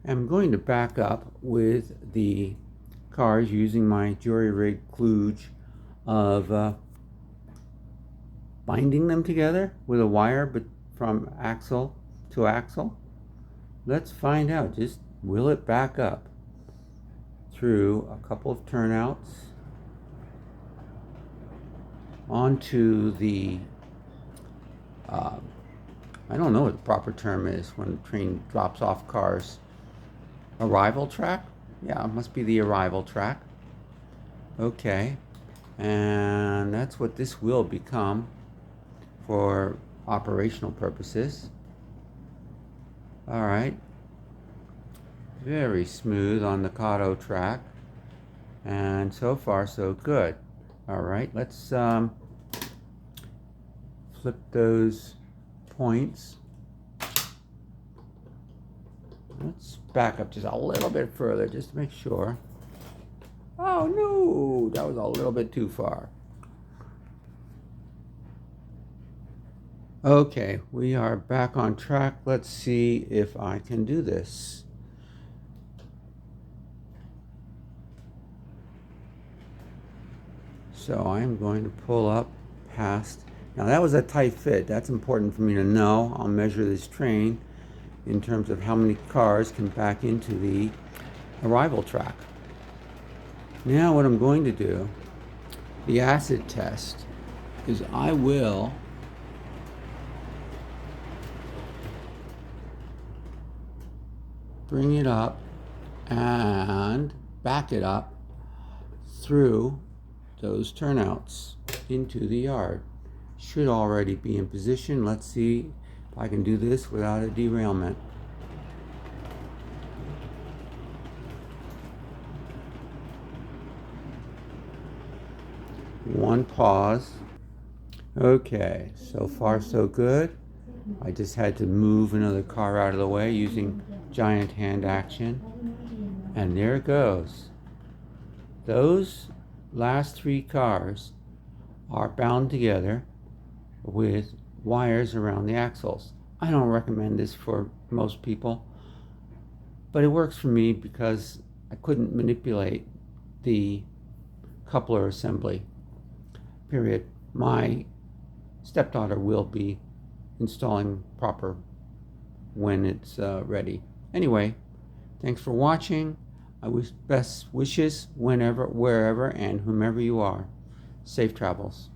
I'm going to back up with the cars using my jury-rig kludge of binding them together with a wire but from axle to axle. Let's find out. Just wheel it back up through a couple of turnouts onto the I don't know what the proper term is when the train drops off cars. Arrival track? Yeah, it must be the arrival track. Okay, and that's what this will become for operational purposes. All right, very smooth on the Cato track, and so far so good. All right, let's flip those points. Let's back up just a little bit further just to make sure. Oh no, that was a little bit too far. Okay, we are back on track. Let's see if I can do this. So I'm going to pull up past. Now that was a tight fit. That's important for me to know. I'll measure this train in terms of how many cars can back into the arrival track. Now what I'm going to do, the acid test, is I will bring it up and back it up through those turnouts into the yard. Should already be in position. Let's see if I can do this without a derailment. One pause. Okay, so far so good. I just had to move another car out of the way using giant hand action. And there it goes. Those last three cars are bound together with wires around the axles. I don't recommend this for most people, but it works for me because I couldn't manipulate the coupler assembly, period. My stepdaughter will be installing proper when it's ready. Anyway, thanks for watching. I wish best wishes whenever, wherever, and whomever you are. Safe travels.